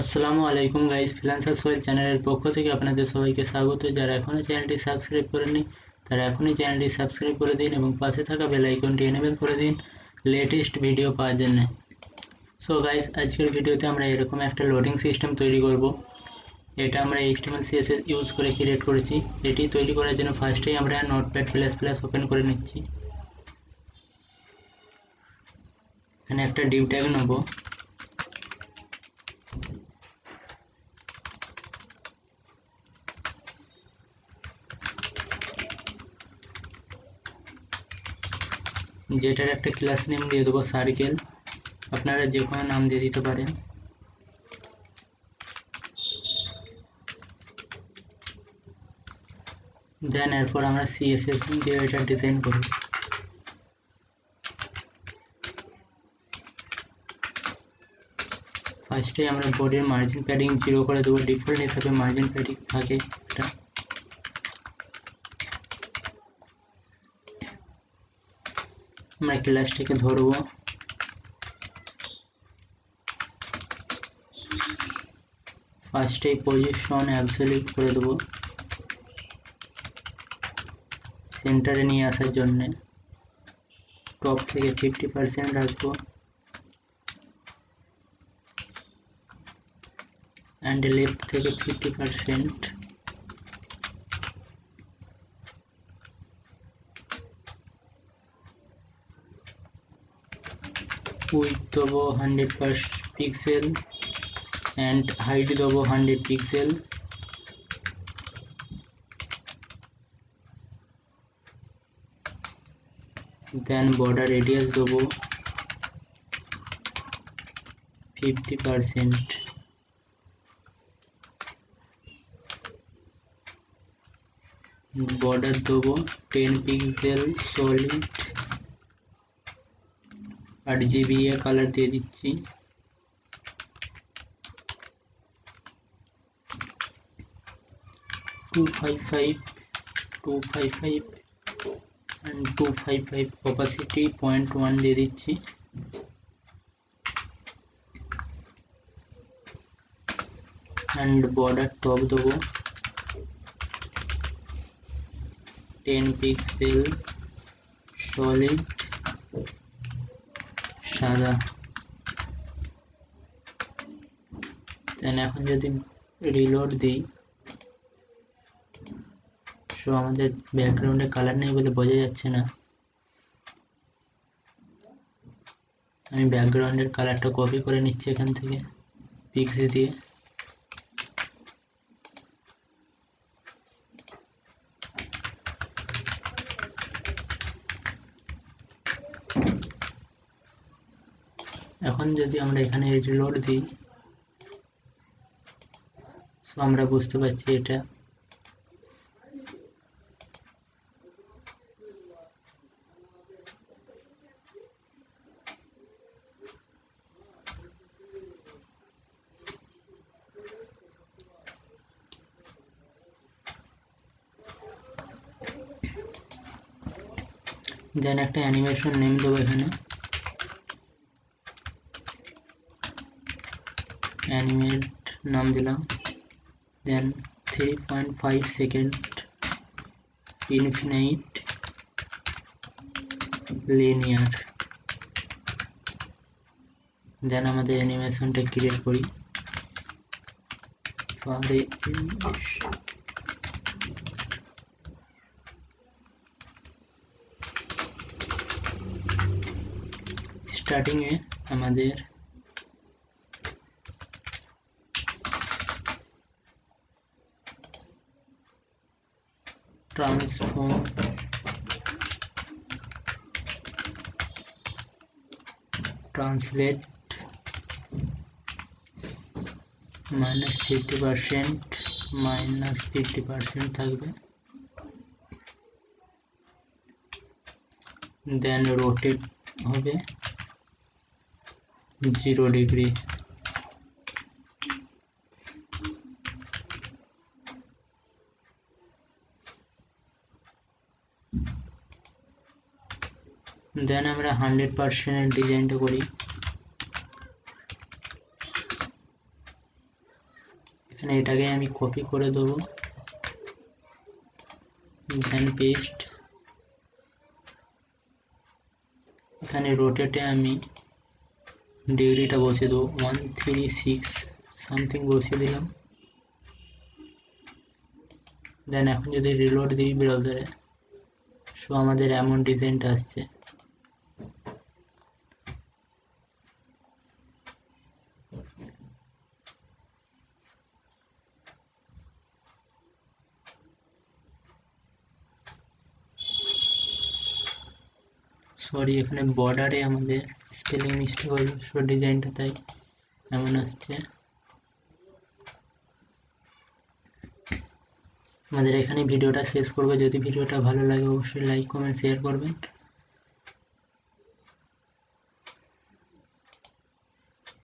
আসসালামু আলাইকুম guys, freelancer Sohel চ্যানেলের পক্ষ থেকে আপনাদের সবাইকে স্বাগত। যারা এখনও চ্যানেলটি সাবস্ক্রাইব করেননি তারা এখনই চ্যানেলটি সাবস্ক্রাইব করে দিন এবং পাশে থাকা বেল আইকনটি এনেবল করে দিন লেটেস্ট ভিডিও পাওয়ার জন্য। সো গাইস, আজকের ভিডিওতে আমরা এরকম একটা লোডিং সিস্টেম তৈরি করব। এটা আমরা HTML CSS ইউজ করে ক্রিয়েট করেছি। এটি তৈরি করার জন্য ফার্স্টেই আমরা নোটপ্যাড++ ওপেন করে নিচ্ছি। এখানে একটা ডিভ ট্যাগ নেব। যেটার একটা ক্লাস নেম দিয়ে দেবো সার্কেল। আপনারা যে কোনো নাম দিয়ে দিতে পারেন। দেন এরপর আমরা CSS দিয়ে এটা ডিজাইন করব। ফার্স্টে আমরা বডির মার্জিন প্যাডিং 0 করে দেবো। ডিফল্ট হিসাবে মার্জিন প্যাডিং থাকে এটা। আমরা ক্লাসটাকে ধরবো। ফার্স্টে পজিশন অ্যাবসলিউট করে দেবো সেন্টারে নিয়ে আসার জন্য। টপ থেকে 50% রাখবো অ্যান্ড লেফট থেকে 50%। উইডথ দেবো 100 পিক্সেল অ্যান্ড হাইট দেবো 100 পিক্সেল। দেন বর্ডার রেডিয়াস দেবো 50%। বর্ডার দেবো 10 পিক্সেল সলিড। RGB কালার দিয়ে দিচ্ছি। $255 and 255 opacity 0.1 দিয়ে দিচ্ছি। and border top দেবো 10 পিক্সেল সলিড সাদা। দেন এখন যদি রিলোড দিই, সো আমাদের ব্যাকগ্রাউন্ডে কালার নেই বলে বোঝা যাচ্ছে না। আমি ব্যাকগ্রাউন্ডের কালারটা কপি করে নিচ্ছি এখান থেকে পিক্সি দিয়ে। এখন যদি আমরা এখানে রিলোড দিই, সো আমরা বুঝতে পারছি এটা দেন একটা অ্যানিমেশন নেম দেবো এখানে অ্যানিমেট নাম দিলাম। দেন 3.5 সেকেন্ড ইনফিনাইট লিনিয়ার। দেন আমাদের অ্যানিমেশনটা ক্রিয়েট করি। স্টার্টিংয়ে আমাদের ট্রান্সফর্ম ট্রান্সলেট -50% থাকবে। দেন রোটেট হবে 0 ডিগ্রি। দেন আমরা 100% ডিজাইনটা করি। এখানে এটাকে আমি কপি করে দেবো, দেন পেস্ট। এখানে রোটেটে আমি ডিগ্রিটা বসিয়ে দেবো 136 সামথিং বসিয়ে দিলাম। দেন এখন যদি রিলোড দিই ব্রাউজারে, সো আমাদের এমন ডিজাইনটা আসছে। সরি, এখানে বর্ডারে আমাদের স্পেলিং মিস্টেক হয়েছে, সো ডিজাইনটা তাই এমন আসছে। আমাদের এখানে ভিডিওটা শেষ করবো। যদি ভিডিওটা ভালো লাগে অবশ্যই লাইক কমেন্ট শেয়ার করবেন।